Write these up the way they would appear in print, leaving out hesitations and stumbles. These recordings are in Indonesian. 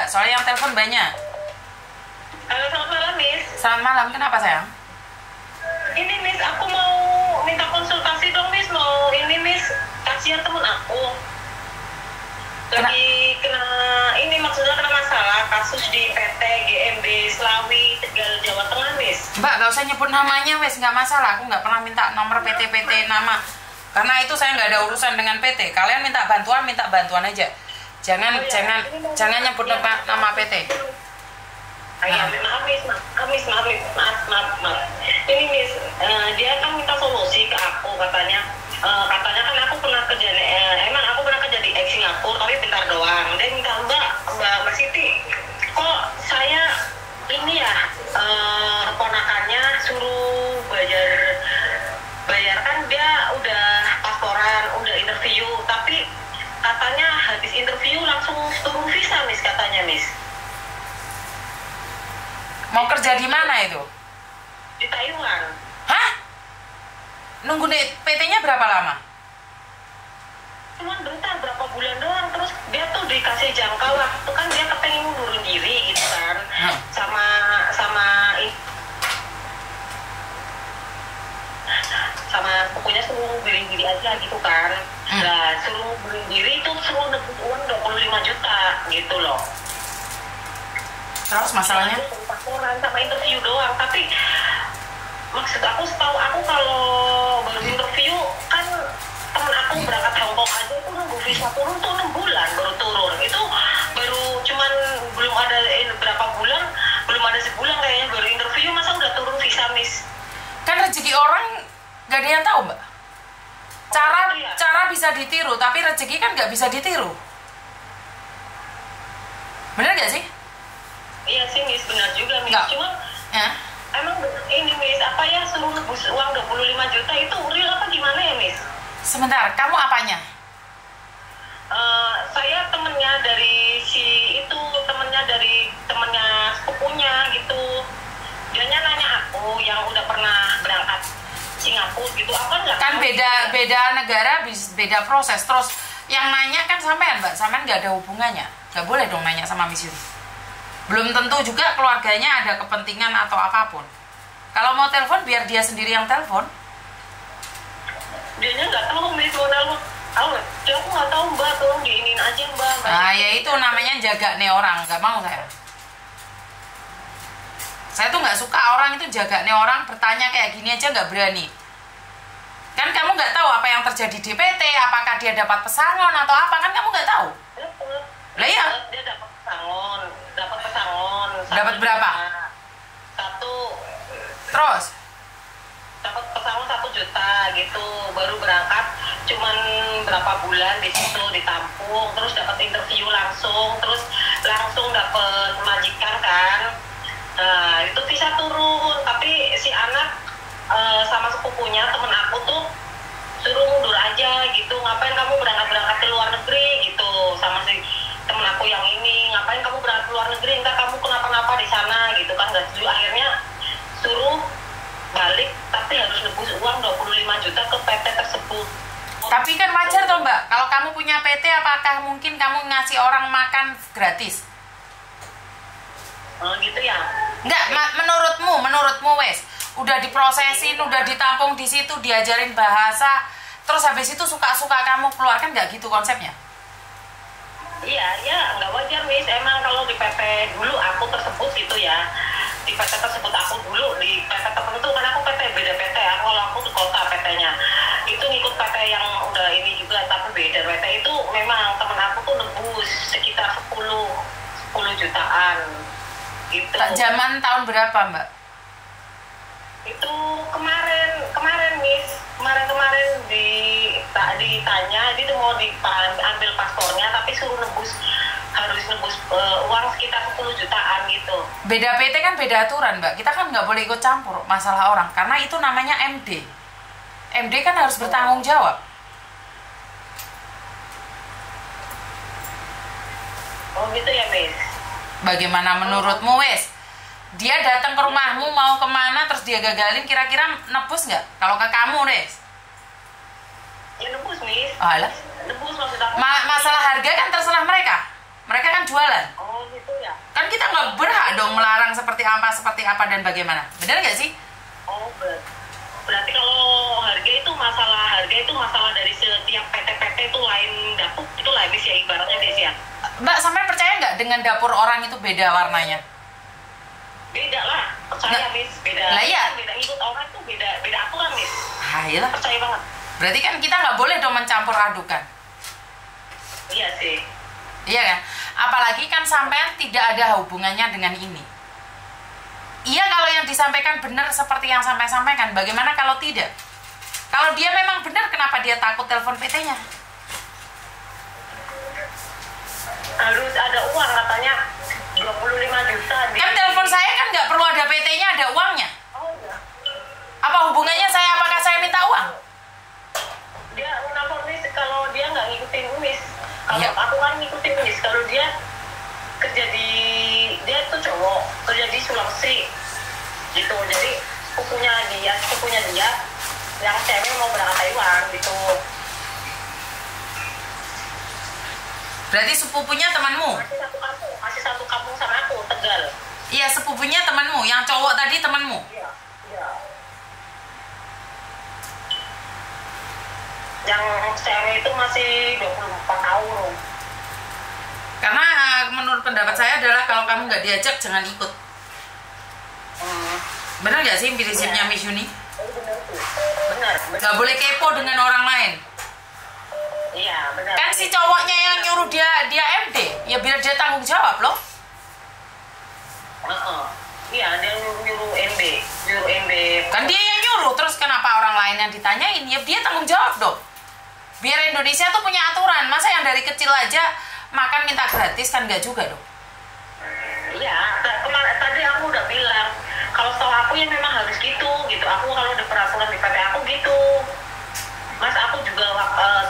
Mbak, soalnya yang telepon banyak. Halo, selamat malam, Miss. Selamat malam, kenapa sayang? Ini, Miss, aku mau minta konsultasi dong, Miss. Mau ini, Miss, kasihan temen aku. Lagi kena, ini maksudnya kena masalah kasus di PT GMB Slawi, Tegal, Jawa Tengah, Miss. Mbak, gak usah nyebut namanya, wes, nggak masalah. Aku nggak pernah minta nomor PT-PT nama. Karena itu saya nggak ada urusan dengan PT. Kalian minta bantuan aja. Jangan nyebut nama PT. Maaf, Miss. Maaf. Ini, Miss, dia kan minta solusi ke aku, katanya kan aku pernah kerja, emang aku pernah kerja di Singapura, tapi bentar doang. Dia minta, Mbak Siti, kok saya ini ya, ponakannya suruh bayar kan dia udah pastoran, udah interview, tapi katanya habis interview langsung turun visa, Miss, katanya, Miss. Mau kerja di mana itu? Di Taiwan. Hah? Nunggu PT-nya berapa lama? Cuman bentar, berapa bulan doang. Terus dia tuh dikasih jangka waktu, kan dia kepengen mundurin diri gitu kan. Sama pokoknya suruh mundurin diri aja gitu kan. Nah, suruh mundurin diri itu suruh nebus uang 25 juta gitu loh. Terus masalahnya? Pastoran sama interview doang, tapi maksud aku, setahu aku kalau baru interview kan, temen aku berangkat Hongkong aja itu nunggu visa turun tuh 6 bulan baru turun. Itu baru cuman belum ada berapa bulan, belum ada sebulan kayaknya baru interview, masa udah turun visa, Miss? Kan rezeki orang gak ada yang tahu, Mbak. Cara bisa ditiru, tapi rezeki kan gak bisa ditiru. Bener gak sih? Iya sih, Miss, benar juga, Miss. Nggak. Cuma emang ini, Miss, apa ya, suruh nebus uang 25 juta itu real apa gimana ya, Miss? Sebentar, kamu apanya? Saya temennya dari temennya sepupunya gitu. Dianya nanya aku yang udah pernah berangkat Singapura gitu. Aku nggak Kan tahu. beda negara, beda proses. Terus yang nanya kan sampean, Mbak. Sampean nggak ada hubungannya. Nggak boleh dong nanya sama Miss Yuri. Belum tentu juga keluarganya ada kepentingan atau apapun. Kalau mau telepon, biar dia sendiri yang telepon. Dianya nggak tahu, Miss, mau telepon. Aku nggak tahu, Mbak, tolong diinin aja, Mbak. Nah, ya itu namanya jaga nih orang. Nggak mau saya. Saya tuh nggak suka orang itu jaga nih orang, bertanya kayak gini aja nggak berani. Kan kamu nggak tahu apa yang terjadi di PT, apakah dia dapat pesangon atau apa, kan kamu nggak tahu. Lah iya. Dia dapat pesangon. Dapat berapa? Satu. Terus? Dapat pesangon 1 juta gitu, baru berangkat cuman berapa bulan di situ ditampung, terus dapat interview langsung, terus langsung dapat majikan kan. Nah, itu bisa turun, tapi si anak sama sepupunya temen aku tuh suruh mundur aja gitu. Ngapain kamu berangkat ke luar negeri gitu, sama si temen aku yang ini, ngapain kamu berangkat ke luar negeri, entar kamu kenapa-napa di sana gitu kan. Gak setuju, akhirnya suruh balik, tapi harus nebus uang 25 juta ke PT tersebut. Tapi kan wajar toh, Mbak, kalau kamu punya PT, apakah mungkin kamu ngasih orang makan gratis? Gitu ya? Enggak, menurutmu wes, udah diprosesin, udah ditampung di situ, diajarin bahasa, terus habis itu suka-suka kamu keluarkan, nggak gitu konsepnya? Iya, nggak wajar, Miss. Emang kalau di PT dulu aku tersebut gitu ya, di PT tersebut aku dulu, di PT tertentu, kan aku PT, beda PT, kalau aku di kota PT-nya, itu ngikut PT yang udah ini juga, tapi beda PT itu memang temen aku tuh nebus sekitar 10 jutaan gitu. Zaman tahun berapa, Mbak? Itu kemarin, Miss, kemarin ditanya dia tuh mau diambil paspornya, tapi suruh harus nebus uang sekitar 10 jutaan gitu. Beda PT kan beda aturan, Mbak. Kita kan nggak boleh ikut campur masalah orang, karena itu namanya MD. MD kan harus bertanggung jawab. Oh gitu ya, Miss. Bagaimana menurutmu, wes? Dia datang ke rumahmu mau kemana, terus dia gagalin, kira-kira nebus nggak? Kalau ke kamu, Res? Ya nebus, Miss. Alah. Nebus maksud aku. Masalah harga kan terserah mereka. Mereka kan jualan. Oh gitu ya. nggak berhak dong melarang seperti apa dan bagaimana. Benar nggak sih? Oh, berarti kalau harga itu masalah dari setiap PT-PT itu lain dapur itu lah Miss ya, ibaratnya Miss ya. Mbak, sampai percaya nggak dengan dapur orang itu beda warnanya? Beda lah, percaya Miss, beda. Lah iya. Beda ikut orang tuh beda aturan Miss. Iyalah. Percaya banget. Berarti kan kita nggak boleh dong mencampur adukan. Iya sih. Iya kan? Apalagi kan sampean tidak ada hubungannya dengan ini. Iya, kalau yang disampaikan benar seperti yang sampai sampaikan, bagaimana kalau tidak? Kalau dia memang benar, kenapa dia takut telepon PT-nya? Harus ada uang katanya 25 juta. Kan telepon saya kan nggak perlu ada PT-nya, ada uangnya. Oh iya. Apa hubungannya apakah saya minta uang? Dia nelfon Miss kalau dia nggak ngikutin Miss. Kalau Iya. aku kan ngikutin Miss. Kalau dia dia tuh cowok kerja di Sulawesi gitu. Jadi sepupunya dia yang cewek mau berangkat Taiwan gitu. Berarti sepupunya temanmu? Masih satu kampung sama aku, Tegal. Iya, sepupunya temanmu. Yang cowok tadi temanmu? Iya, iya. Yang cewek itu masih 24 tahun. Karena menurut pendapat saya adalah kalau kamu nggak diajak, jangan ikut. Benar nggak sih prinsipnya Miss Yuni? Benar. Nggak boleh kepo dengan orang lain. Iya, benar. Kan si cowoknya yang nyuruh dia MD, ya biar dia tanggung jawab loh. Iya, dia nyuruh MD. Kan dia yang nyuruh, terus kenapa orang lain yang ditanyain? Ya dia tanggung jawab dong. Biar Indonesia tuh punya aturan. Masa yang dari kecil aja makan minta gratis, kan nggak juga dong. Iya, tadi aku udah bilang kalau setahu aku ya memang harus gitu. Aku kalau ada peraturan di PT aku gitu. Mas, aku juga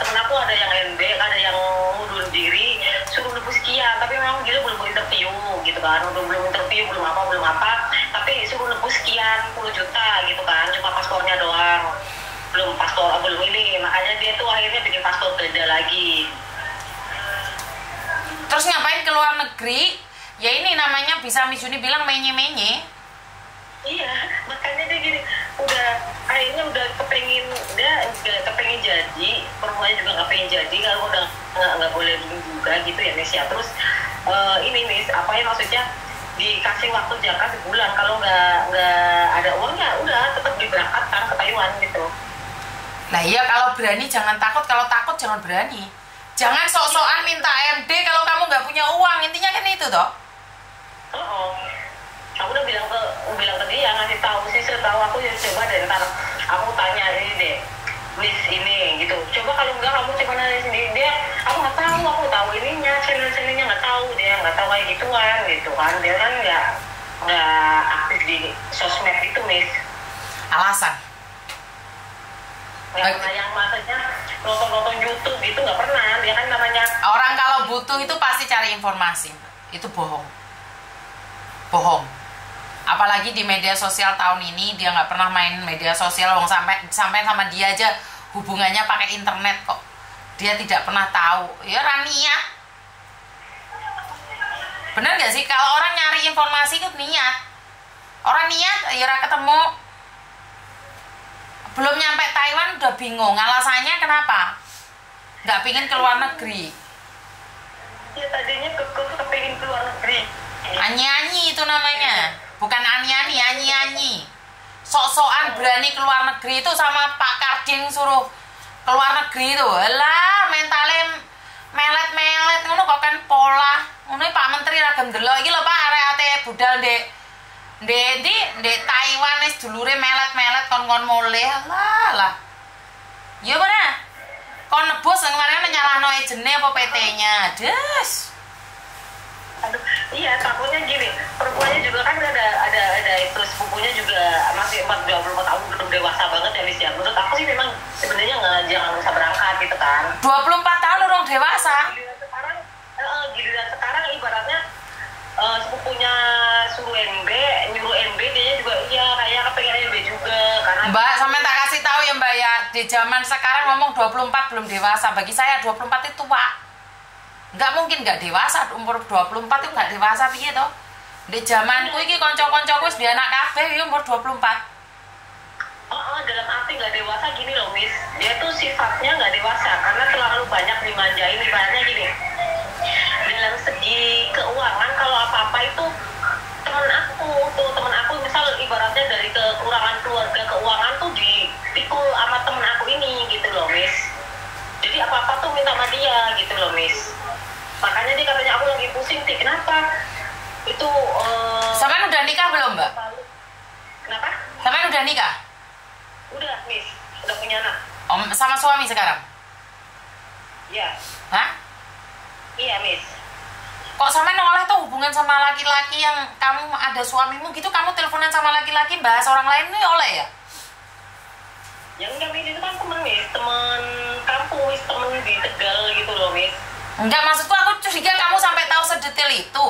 temen aku ada yang MD, ada yang mundur diri, suruh nebus sekian, tapi memang dia belum interview gitu kan, belum interview, belum apa, tapi suruh nebus sekian 10 juta gitu kan, cuma paspornya doang, belum ini, makanya dia tuh akhirnya bikin paspor beda lagi. Terus ngapain ke luar negeri? Ya ini namanya bisa Miss Yuni bilang menye-menye. Iya, makanya dia gini, akhirnya udah kepengin jadi, perempuannya juga nggak pengen jadi, kalau udah nggak boleh juga gitu ya Miss ya. Terus ini Miss, apa ya maksudnya, dikasih waktu jangka sebulan, kalau nggak ada uangnya udah tetap diberangkatkan ke Taiwan gitu. Nah iya, kalau berani jangan takut, kalau takut jangan berani. Jangan sok-sokan minta MD kalau kamu nggak punya uang, intinya kan itu toh. Aku udah bilang ke dia, ngasih tahu sih, setahu aku ya coba deh, ntar aku tanya ini deh, Miss ini gitu. Coba kalau enggak kamu coba nanya sendiri. Aku nggak tahu, aku tahu ininya, channel-channelnya nggak tahu, dia nggak tahu kayak gituan gitu kan. Dia kan nggak aktif di sosmed itu Miss. Alasan. Yang maksudnya nonton YouTube gitu nggak pernah. Dia kan namanya orang kalau butuh itu pasti cari informasi. Itu bohong. Apalagi di media sosial tahun ini dia nggak pernah main media sosial, sampai sama dia aja hubungannya pakai internet kok. Dia tidak pernah tahu. Ya niat. Bener nggak sih kalau orang nyari informasi itu niat. Orang niat ya ketemu. Belum nyampe Taiwan udah bingung alasannya kenapa? Nggak pingin keluar negeri. Ya tadinya kepingin keluar negeri. Anyi-anyi itu namanya. Bukan ani-ani, anyi-anyi. Sok-sokan berani keluar negeri itu sama Pak Karding suruh keluar negeri itu. Alah, mentalnya melet-melet ngono kok kan pola. Ngono Pak Menteri ra gelem delok iki lho Pak, arek-ate budal ndek Taiwan wis dulure melet-melet kon mulih. Alah. Ya bener. Kon nebus kemarin nyalahno ejene apa PT-nya. Des. Aduh, iya takutnya gini, perempuannya juga kan ada itu sepupunya juga masih 24 tahun, belum dewasa banget ya Miss ya. Menurut aku sih memang sebenarnya jangan usah berangkat gitu kan. 24 tahun orang dewasa. Giliran sekarang ibaratnya sepupunya nyuruh MB, dia juga iya kayak kepengen MB juga karena Mbak, sampai tak kasih tahu ya Mbak ya, di zaman sekarang ngomong 24 belum dewasa. Bagi saya 24 itu tua. Nggak mungkin nggak dewasa, umur 24 itu nggak dewasa piye toh. Di zamanku iki kanca-kancaku wis duwe anak kabeh iki umur 24. Dalam arti nggak dewasa gini loh, Miss. Dia tuh sifatnya nggak dewasa karena terlalu banyak dimanjain. Ibaratnya gini, dalam segi keuangan kalau apa-apa itu temen aku misal ibaratnya dari kekurangan keluarga keuangan tuh dipikul sama temen aku ini gitu loh, Miss. Jadi apa-apa tuh minta sama dia gitu loh, Miss. Makanya dia katanya aku lagi pusing, Ti. Kenapa? Itu Sampean udah nikah belum, Mbak? Kenapa? Sampean udah nikah? Udah, Miss. Udah punya anak. Sama suami sekarang? Iya. Hah? Iya, Miss. Kok sampean oleh tuh hubungan sama laki-laki yang kamu ada suamimu gitu, kamu teleponan sama laki-laki bahas orang lain ini oleh ya? Yang enggak, Miss, itu kan temen, Miss. Temen kampung, Miss. Temen di Tegal gitu loh, Miss. Enggak, maksudku aku curiga kamu sampai tahu sedetail itu.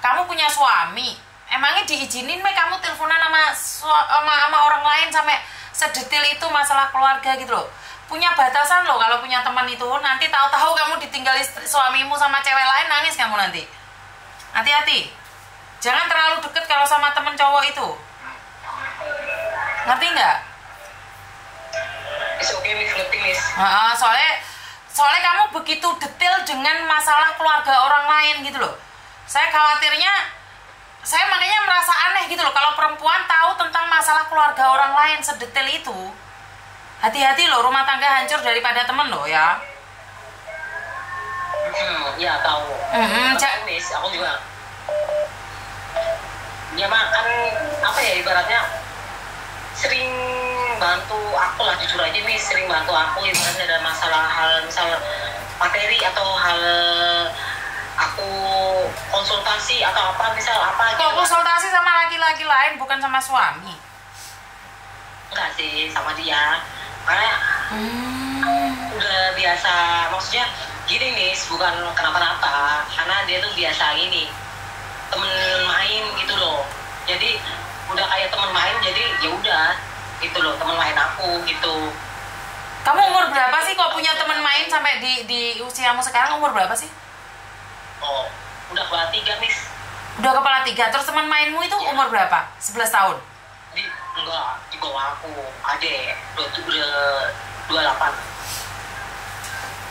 Kamu punya suami, emangnya diizinin kamu teleponan sama orang lain sampai sedetail itu masalah keluarga gitu loh. Punya batasan loh kalau punya teman itu. Nanti tahu-tahu kamu ditinggal suamimu sama cewek lain, nangis kamu nanti. Hati-hati. Jangan terlalu deket kalau sama temen cowok itu. Ngerti nggak? It's okay, Miss. Ngerti, Miss. Soalnya kamu begitu detail dengan masalah keluarga orang lain gitu loh. Saya khawatirnya, saya makanya merasa aneh gitu loh kalau perempuan tahu tentang masalah keluarga orang lain sedetail itu. Hati-hati loh, rumah tangga hancur daripada temen loh ya. Ya tahu. Miss, aku juga. Dia makan apa ya ibaratnya sering bantu aku lah, jujur aja, Miss, sering bantu aku ibaratnya ada masalah hal misal materi atau hal aku konsultasi atau apa misal apa gitu. Kok konsultasi sama laki-laki lain bukan sama suami? Enggak sih, sama dia. Karena udah biasa, maksudnya gini, Miss, bukan kenapa-napa, karena dia tuh biasa ini temen main gitu loh. Jadi udah kayak temen main, jadi ya udah gitu loh, temen main aku gitu. Kamu umur berapa sih kok punya temen main sampai di usiamu sekarang umur berapa sih? Oh, udah kepala 3, Miss. Udah kepala 3, terus teman mainmu itu Ya. umur berapa? 11 tahun? Enggak, di bawah aku, adek, udah 28.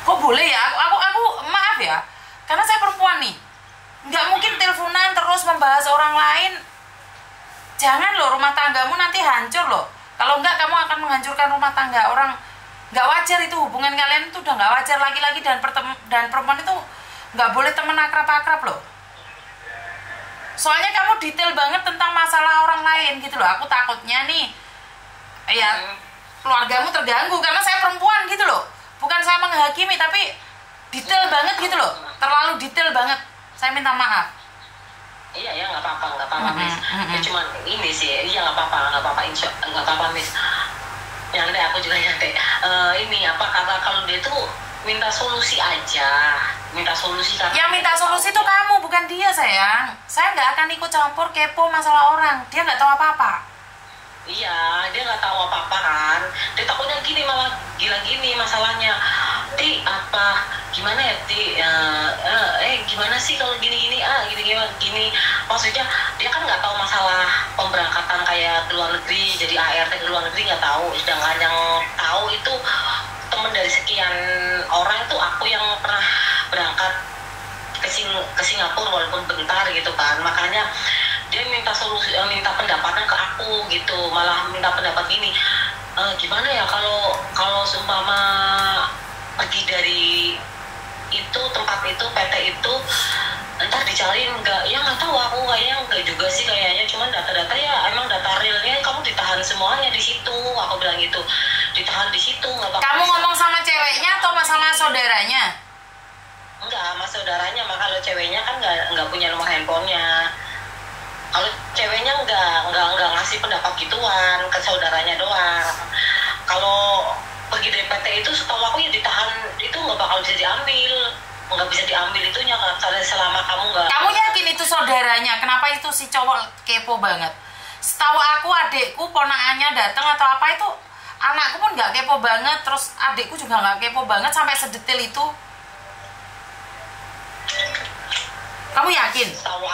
Kok boleh ya? Aku maaf ya, karena saya perempuan nih, nggak mungkin teleponan terus membahas orang lain. Jangan loh, rumah tanggamu nanti hancur loh. Kalau enggak, kamu akan menghancurkan rumah tangga orang. Nggak wajar itu, hubungan kalian itu udah nggak wajar. Laki-laki dan perempuan itu nggak boleh temen akrab-akrab loh. Soalnya kamu detail banget tentang masalah orang lain gitu loh. Aku takutnya nih, ya keluargamu terganggu karena saya perempuan gitu loh. Bukan saya menghakimi, tapi detail banget gitu loh. Terlalu detail banget. Saya minta maaf. Iya ya, nggak apa-apa, Miss. Ya cuman ini sih, iya nggak apa-apa, nggak apa-apa, Miss. Nyantai, aku juga nyantai. Ini apa, karena kalau dia tuh minta solusi aja, minta solusi karena yang minta solusi itu kamu, bukan dia, sayang. Saya nggak akan ikut campur kepo masalah orang. Dia nggak tahu apa-apa. Iya, dia nggak tahu apa-apa kan. Dia takutnya gini, malah gila gini masalahnya. Ti, apa, gimana ya, Ti? Gimana sih kalau gini-gini, gini. Maksudnya, dia kan nggak tahu masalah pemberangkatan kayak ke luar negeri, jadi ART ke luar negeri nggak tahu. Sedangkan yang tahu itu temen dari sekian orang itu aku yang pernah berangkat ke Singapura walaupun bentar gitu kan. Makanya dia minta solusi, minta pendapatnya ke aku gitu, malah minta pendapat gini, gimana ya kalau seumpama pergi dari itu tempat itu PT itu ntar dicariin nggak tahu, aku kayaknya nggak juga sih kayaknya, cuman data-data ya emang data realnya kamu ditahan semuanya di situ, aku bilang gitu, ditahan di situ nggak bakal. Kamu ngomong sama ceweknya atau sama saudaranya? Enggak, sama saudaranya. Maka kalau ceweknya kan nggak punya nomor handphonenya. Kalau ceweknya nggak ngasih pendapat gituan, ke saudaranya doang. Kalau pergi dari PT itu setahu aku ya ditahan, itu nggak bakal bisa diambil, itunya selama kamu nggak. Kamu yakin itu saudaranya? Kenapa itu si cowok kepo banget? Setahu aku adikku ponakannya datang atau apa itu, anakku pun nggak kepo banget, terus adikku juga nggak kepo banget sampai sedetail itu. Kamu yakin? Setahu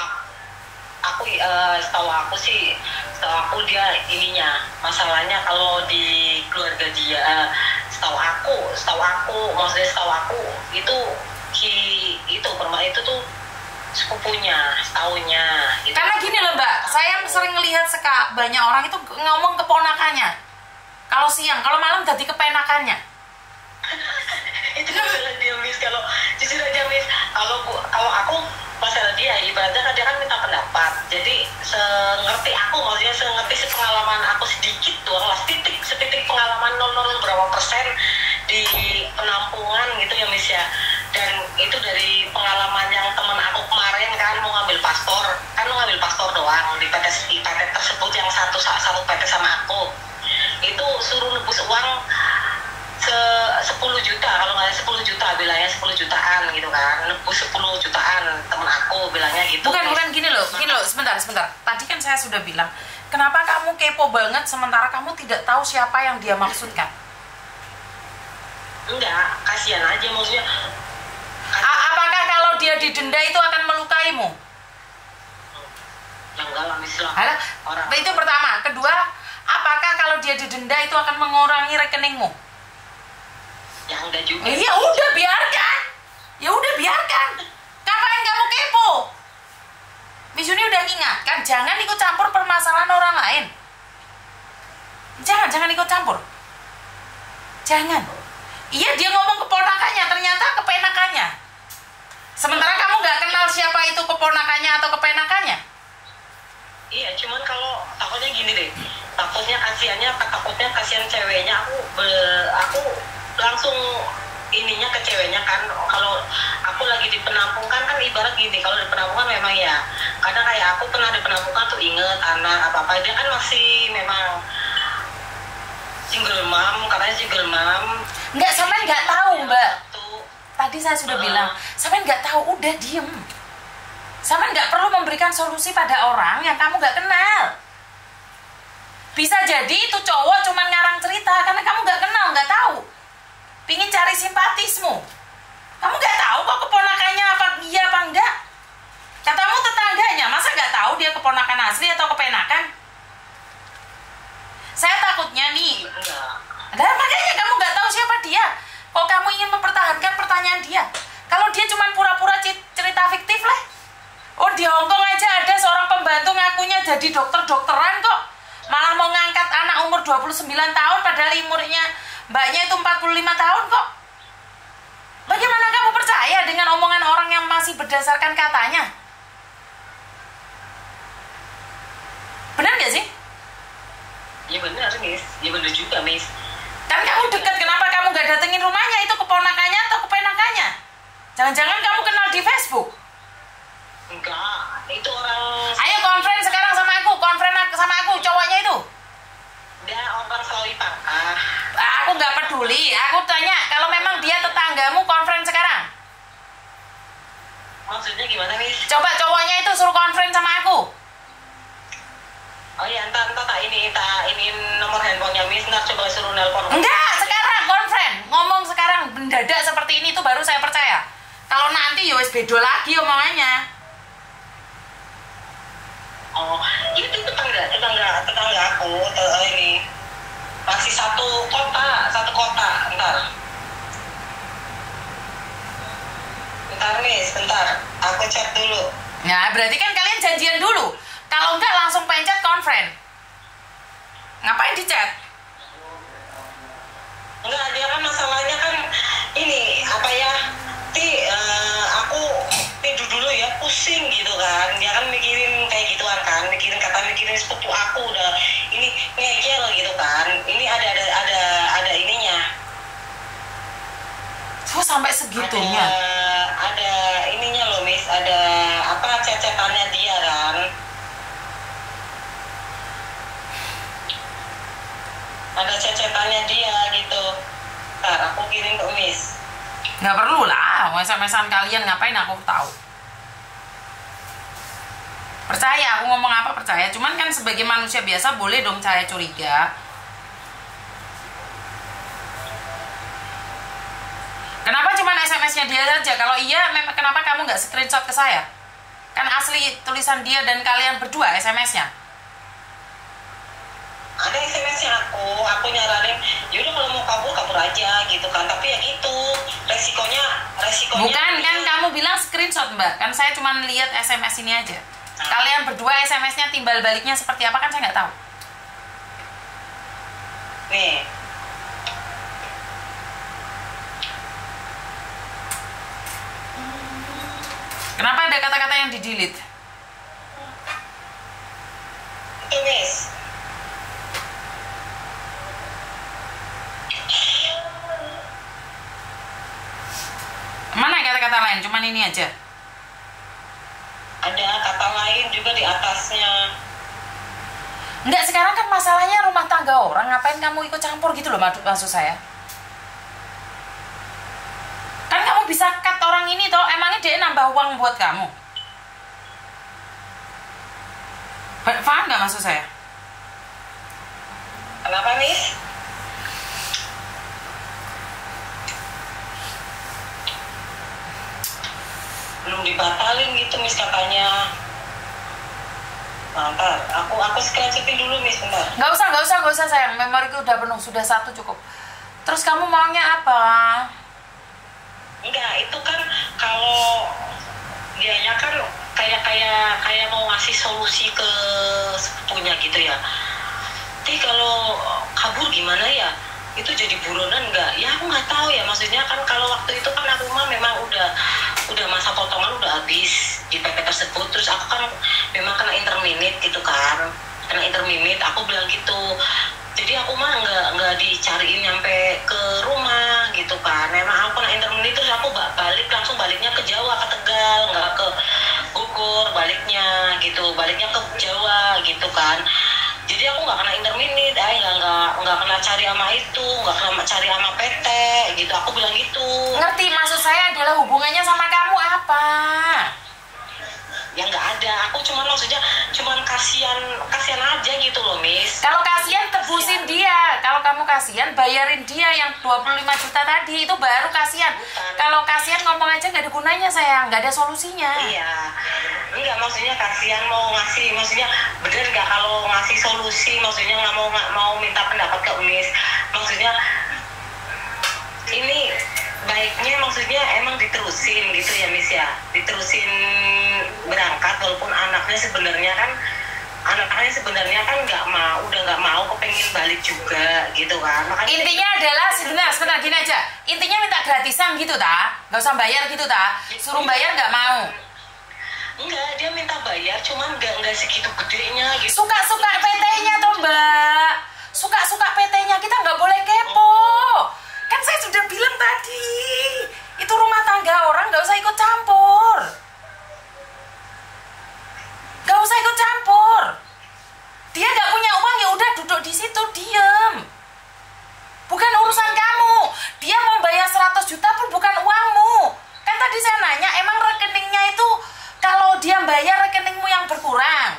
setahu aku dia ininya masalahnya kalau di keluarga dia, setahu aku itu perempuan itu tuh sepupunya, setahunya gitu. Karena gini loh Mbak, saya sering ngelihat banyak orang itu ngomong keponakannya. Kalau siang, kalau malam jadi kepenakannya. Itu masalah dia Miss. Kalau jujur aja Miss, kalau aku masalah dia ibaratnya kan dia kan minta pendapat. Jadi maksudnya sengerti sepengalaman aku sedikit doang lah, setitik pengalaman 00 berapa persen di penampungan gitu ya Miss ya. Dan itu dari pengalaman yang temen aku kemarin kan mau ngambil paspor doang di PT tersebut yang satu PT sama aku. Itu suruh nebus uang 10 juta, kalau nggak 10 juta bilangnya 10 jutaan gitu kan, nebus 10 jutaan temen aku bilangnya gitu. Bukan gini loh, sebentar. Tadi kan saya sudah bilang, kenapa kamu kepo banget sementara kamu tidak tahu siapa yang dia maksudkan? Enggak, kasihan aja maksudnya. Apakah kalau dia didenda itu akan melukaimu? Ya enggak lah Miss lah. Itu pertama. Kedua, apakah kalau dia didenda itu akan mengurangi rekeningmu? Ya enggak juga. Ya udah biarkan. Ngapain kamu kepo? Miss Yuni udah ingatkan, jangan ikut campur permasalahan orang lain. Jangan ikut campur. Jangan. Iya, dia ngomong keponakannya, ternyata kepenakannya. Sementara kamu nggak kenal siapa itu keponakannya atau kepenakannya. Iya, cuman kalau takutnya gini deh. Takutnya kasihan ceweknya. Aku langsung ininya ke ceweknya kan. Kalau aku lagi di penampungan kan ibarat gini, kalau di penampungan memang ya, kadang kayak aku pernah di penampungan tuh inget anak apa dia kan masih memang single mom, katanya single mom. Enggak, sampean nggak tahu Mbak. Tadi saya sudah bilang, sampean nggak tahu, udah diem. Sampean nggak perlu memberikan solusi pada orang yang kamu nggak kenal. Bisa jadi itu cowok cuman ngarang cerita karena kamu nggak kenal, nggak tahu. Pingin cari simpatismu. Kamu nggak tahu kok keponakannya apa iya apa enggak. Katamu tetangganya, masa nggak tahu dia keponakan asli atau kepenakan? Saya takutnya nih. Dan makanya kamu nggak tahu siapa dia. Kok kamu ingin mempertahankan pertanyaan dia? Kalau dia cuma pura-pura cerita fiktif lah. Oh, di Hongkong aja ada seorang pembantu ngakunya jadi dokter-dokteran kok. Malah mau ngangkat anak umur 29 tahun padahal umurnya mbaknya itu 45 tahun kok. Bagaimana kamu percaya dengan omongan orang yang masih berdasarkan katanya? Benar gak sih? Iya benar Miss, iya benar juga Miss. Kan kamu dekat, kenapa kamu gak datengin rumahnya? Itu keponakannya atau kepenakannya? Jangan-jangan kamu kenal di Facebook? Enggak, itu orang. Ayo conference sekarang sama aku, cowoknya itu. Dia orang Selawi Pangkah. Aku gak peduli, aku tanya, kalau memang dia tetanggamu, conference sekarang. Maksudnya gimana Miss? Coba cowoknya itu suruh conference sama aku. Oh iya, entar tak ini nomor handphonenya Miss, ntar coba suruh nelpon. Enggak, sekarang conference. Ngomong sekarang mendadak seperti ini tuh baru saya percaya. Kalau nanti ya wis beda lagi omongannya. Oh, itu tetangga aku ini masih satu kota, Bentar Miss, bentar, aku chat dulu. Nah, berarti kan kalian janjian dulu. Kalau enggak langsung pencet conference. Ngapain di chat? Enggak, dia kan masalahnya kan ini apa ya? Aku tidur dulu ya, pusing gitu kan. Dia kan mikirin kayak gituan kan, mikirin sepupu aku udah ini ngejel gitu kan. Ini ada ininya. Oh, sampai segitunya. Ada ininya loh Miss, ada apa cecetannya dia kan. Ada cecetannya dia gitu. Ntar aku kirim ke Miss. Nggak perlu lah, SMS-an kalian ngapain aku tahu. Percaya, aku ngomong apa percaya. Cuman kan sebagai manusia biasa boleh dong saya curiga. Kenapa cuman SMS-nya dia saja? Kalau iya, kenapa kamu nggak screenshot ke saya? Kan asli tulisan dia dan kalian berdua SMS-nya. Ada SMS-nya aku nyaranin, yaudah kalau mau kabur aja gitu kan. Tapi ya gitu, resikonya. Bukan kan kamu bilang screenshot Mbak, kan saya cuma lihat SMS ini aja. Kalian berdua SMS-nya timbal baliknya seperti apa kan saya nggak tahu. Nih. Kenapa ada kata-kata yang di-delete? Itu Miss. Mana kata-kata lain? Cuman ini aja. Ada kata lain juga di atasnya. Enggak, sekarang kan masalahnya rumah tangga orang. Ngapain kamu ikut campur gitu loh maksud saya. Kan kamu bisa cut orang ini toh. Emangnya dia nambah uang buat kamu? Paham nggak maksud saya? Kenapa Miss? Belum dibatalin gitu Miss katanya. Ntar, aku screenshotin dulu Miss, bentar. Nggak usah sayang. Memoriku udah penuh, sudah 1 cukup. Terus kamu maunya apa? Enggak, itu kan kalau dianya kan kayak mau ngasih solusi ke sepupunya gitu ya. Tapi kalau kabur gimana ya? Itu jadi buronan enggak? Ya aku nggak tahu ya, maksudnya kan kalau waktu itu kan aku mah memang udah masa potongan udah habis di PP tersebut. Terus aku kan memang kena interminate gitu kan, aku bilang gitu. Jadi aku mah nggak dicariin nyampe ke rumah gitu kan. Memang aku kena interminate, terus aku baliknya ke Jawa, ke Tegal, nggak ke Bogor, baliknya ke Jawa gitu kan. Jadi aku nggak kena interminate, nggak kena cari sama itu, nggak kena cari sama PT gitu. Aku bilang gitu. Ngerti, maksud saya adalah hubungannya sama kamu apa? Ya nggak ada, aku maksudnya kasihan aja gitu loh Miss. Kalau kasihan tebusin dia. Kalau kamu kasihan bayarin dia yang 25 juta tadi, itu baru kasihan. Kalau kasihan ngomong aja nggak ada gunanya sayang, nggak ada solusinya. Iya, enggak maksudnya kasihan mau ngasih, maksudnya bener nggak kalau ngasih solusi, maksudnya nggak mau minta pendapat ke Miss, maksudnya ini baiknya maksudnya emang diterusin gitu ya Miss ya, diterusin berangkat walaupun anaknya sebenarnya kan udah nggak mau kepengen balik juga gitu kan. Makanya Intinya adalah sebentar gini aja, intinya minta gratisan gitu ta, nggak usah bayar gitu ta, suruh bayar nggak mau. Enggak, dia minta bayar cuman nggak segitu gedenya gitu. Suka PT-nya tuh Mbak, suka PT-nya, kita nggak boleh kepo. Kan saya sudah bilang tadi, itu rumah tangga orang, nggak usah ikut campur. Nggak usah ikut campur. Dia nggak punya uang, ya udah duduk di situ diem. Bukan urusan kamu. Dia mau bayar 100 juta pun bukan uangmu. Kan tadi saya nanya, emang rekeningnya itu kalau dia bayar rekeningmu yang berkurang.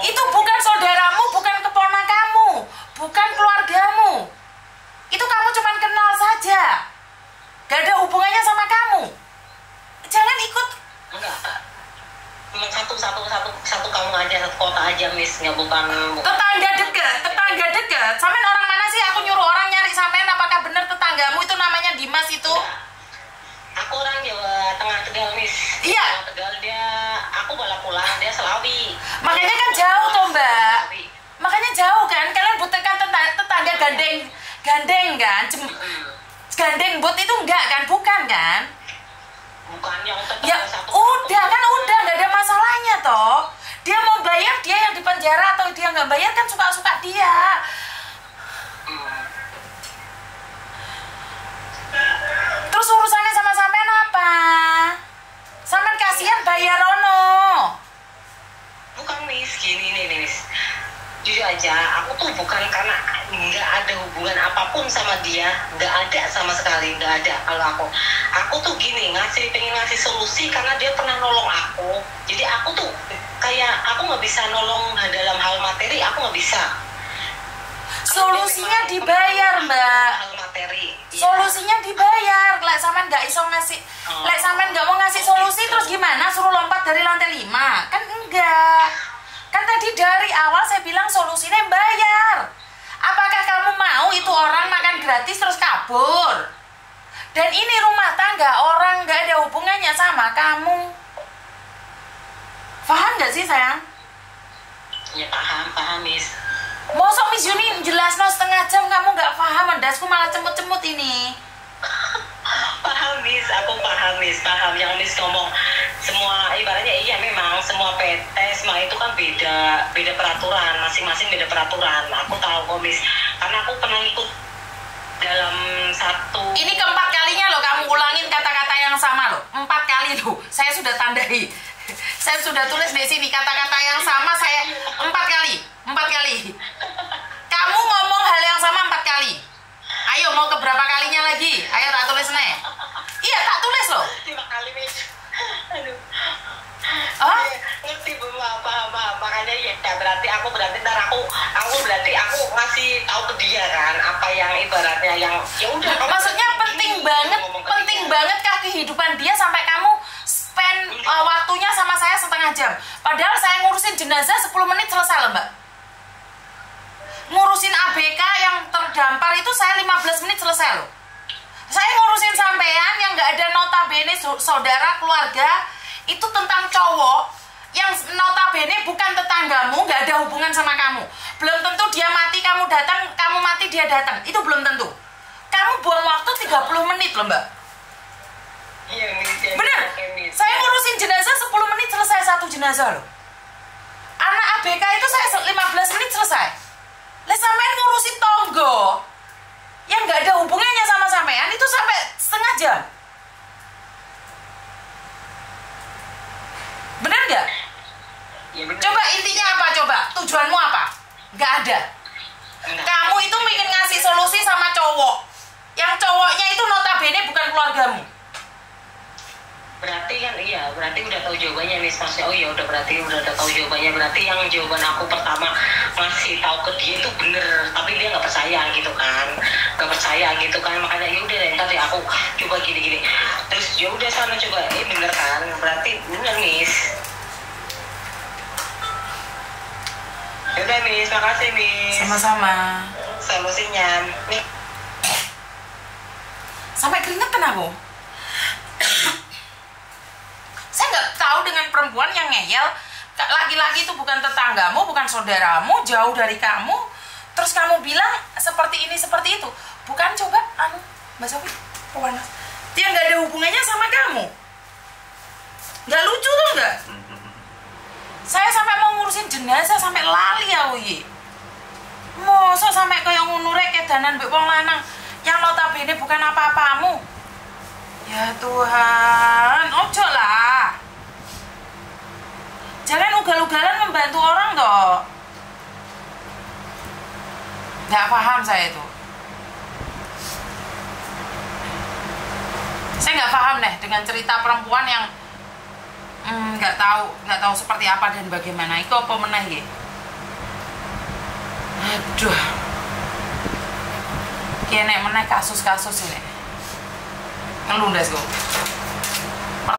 Itu bukan saudaramu, bukan keponakanmu, bukan keluargamu. Itu kamu cuma kenal saja, gak ada hubungannya sama kamu. Jangan ikut. Enggak, cuma satu kamu aja, satu kota aja Miss, nggak bukan tetangga dekat. Sampean orang mana sih? Aku nyuruh orang nyari sampean, apakah benar tetanggamu itu namanya Dimas itu? Enggak. Aku orang Jawa Tengah Tegal Miss. Iya. Tegal aku bala pulang, dia Selawi. Makanya kan jauh tuh Mbak. Makanya jauh kan, kalian butuhkan tetangga gandeng kan? Gandeng but itu enggak kan? Bukan kan? Bukan yang tetangga Ya satu. udah nggak ada masalahnya toh. Dia mau bayar, dia yang di penjara atau dia nggak bayar kan suka-suka dia. Terus urusannya sama sampean apa? Sampean kasihan bayar ono. Bukan Miss, gini nih Miss. Jujur aja, aku tuh bukan karena nggak ada hubungan apapun sama dia, nggak ada sama sekali, nggak ada. Kalau aku tuh gini pengen ngasih solusi karena dia pernah nolong aku. Jadi aku tuh kayak aku nggak bisa nolong dalam hal materi, aku nggak bisa. Solusinya dibayar, Mbak. Hal materi. Solusinya dibayar. Lek sampean nggak iso ngasih, lek sampean nggak mau ngasih solusi terus gimana? Suruh lompat dari lantai 5? Kan enggak. Kan tadi dari awal saya bilang solusinya bayar. Apakah kamu mau itu orang makan gratis terus kabur? Dan ini rumah tangga, orang nggak ada hubungannya sama kamu. Paham nggak sih sayang? Ya paham Miss. Mosok Miss Yuni jelas no setengah jam kamu nggak paham, mendasku malah cemut-cemut ini. Paham Miss, aku paham Miss, paham yang Miss ngomong. Semua ibaratnya iya memang semua PT semua itu kan beda peraturan, masing-masing beda peraturan. Aku tahu kok Miss, karena aku pernah ikut dalam satu. Ini keempat kalinya loh kamu ulangin kata-kata yang sama loh. 4 kali loh. Saya sudah tandai. Saya sudah tulis di sini kata-kata yang sama saya 4 kali. 4 kali. Kamu ngomong hal yang sama 4 kali. Ayo mau ke berapa kalinya lagi? Ayo tak tulis nih. Iya tak tulis loh. 5 kali Miss. Aduh. Oh? Ngerti Bu, paham. Makanya ya berarti ntar aku berarti aku ngasih tahu ke dia kan apa yang ibaratnya yang ya udah. Maksudnya penting banget kah kehidupan dia sampai kamu spend waktunya sama saya setengah jam. Padahal saya ngurusin jenazah 10 menit selesai loh Mbak. Ngurusin ABK yang terdampar itu saya 15 menit selesai loh. Saya ngurusin sampean yang nggak ada notabene saudara keluarga itu tentang cowok yang notabene bukan tetanggamu, nggak ada hubungan sama kamu. Belum tentu dia mati kamu datang, kamu mati dia datang. Itu belum tentu. Kamu buang waktu 30 menit loh Mbak. Iya Miss. Bener. Saya ngurusin jenazah 10 menit selesai satu jenazah loh. Anak ABK itu saya 15 menit selesai. Lah sampean ngurusin tonggo yang nggak ada hubungannya sama sampean itu sampai setengah jam. Bener nggak? Ya, bener. Coba intinya apa coba? Tujuanmu apa? Nggak ada. Kamu itu ingin ngasih solusi sama cowok. Yang cowoknya itu notabene bukan keluargamu. Berarti kan iya, berarti udah tahu jawabannya Miss. Maksudnya oh ya berarti udah tahu jawabannya. Berarti yang jawaban aku pertama ngasih tahu ke dia itu bener, tapi dia nggak percaya gitu kan, makanya ya udah ntar deh aku coba gini. Terus ya udah sana coba, bener kan? Berarti bener Miss. Udah Miss, makasih Miss. Sama-sama. Solusinya nih. Sampai keringetan aku. Saya nggak tahu dengan perempuan yang ngeyel. Laki-laki itu bukan tetanggamu, bukan saudaramu, jauh dari kamu. Terus kamu bilang seperti ini, seperti itu. Bukan coba, Mbak Sofi, panas. Dia nggak ada hubungannya sama kamu. Nggak lucu tuh nggak? Saya sampai mau ngurusin jenazah sampai lali ya Uyi. Mosok sampai kayak ngunure kedanan mbek wong lanang yang notabene bukan apa-apamu. Ya Tuhan, ojo lah. Jangan ugal-ugalan membantu orang toh. Nggak paham saya itu. Saya nggak paham deh dengan cerita perempuan yang nggak tahu seperti apa dan bagaimana. Itu apa meneh ya? Aduh. Kene meneh kasus-kasus ini. Ngelundas kok.